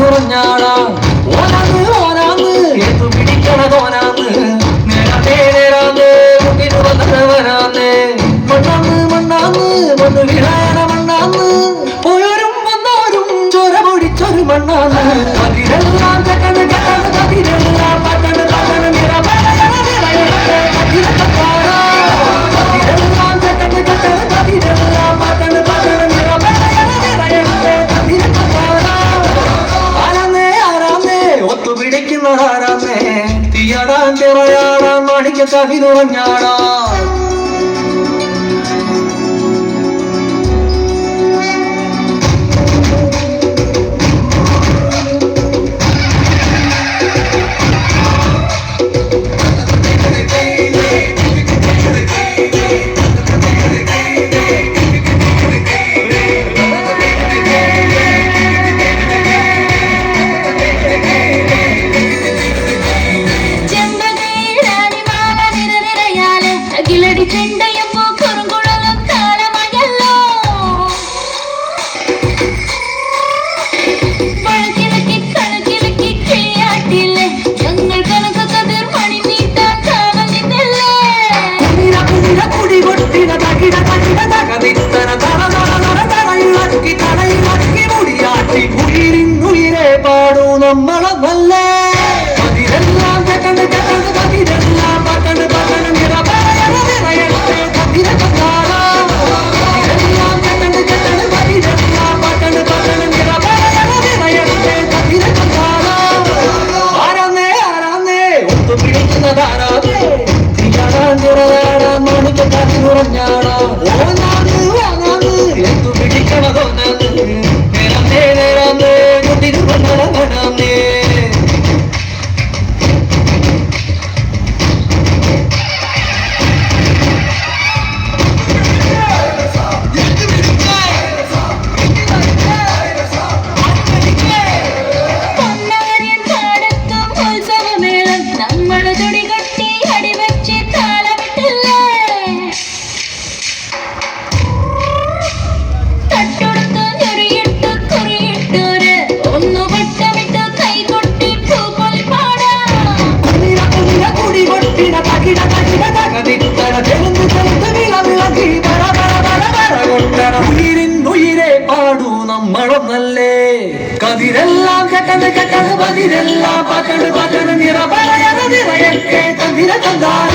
കുറഞ്ഞാടാ ഓനാന്ന് ഓനാന്ന് എത്തു പിടിക്കണതോനാന്ന് നേരാന്നേ നേരാന്ന് മുട്ടിന് വന്നവനാന്ന് മണ്ണാന്ന് മണ്ണാന്ന് മണ്ണ് വിളയണ മണ്ണാന്ന് പോയോരും വന്നോരും ചോര പൊടിച്ചൊരു മണ്ണാന്ന് അതിരെല്ലാം ചക്കണ് ചക്കണ് അതിരെല്ലാം പട്ടണ് പട്ടണ് നിറമേറെല്ലാം ചക്കണ് ചക്കണ് അതിരെല്ലാം പട്ടണ് പട്ടണ് ഒത്തുപിടിക്കുന്നതാരാന്നേ തീയടാൻ തിറയാടാൻ മണിക്ക് കവി തുറഞ്ഞാടാ ഉയിരെ പാടൂ നമ്മളെ നല്ല അതിരെല്ലാം ചക്കണ്ട് ചക്കണ്ട് അതിരെല്ലാം പട്ടണ്ട് പട്ടണ്ട് നിറയട്ടെ അതിരെല്ലാം ചക്കണ്ട് ചക്കണ്ട് അതിരെല്ലാം പട്ടണ്ട് പട്ടണ്ട് നിറയട്ടെ ആരാന്നേ ആരാന്നേ ഒത്തുപിടിക്കുന്നതാരാന്നേ തീയാടാൻ നിറയാടാൻ മണിക്ക് കത്തി കുറഞ്ഞാടാ ഓനാന്ന് ഓനാന്ന് എത്തു പിടിക്കണതോനാന്ന് നേരാന്നേ നേരാന്നേ മുട്ടിന് വന്നവനാന്നേ ഉയിരെ പാടൂ നമ്മളൊന്നല്ലേ കതിരെല്ലാം ചക്കണ്ട് ചക്കണ്ട് പതിരെല്ലാം പട്ടണ്ട് പട്ടണ്ട് നിറയട്ടെ തന്തിര തന്താറ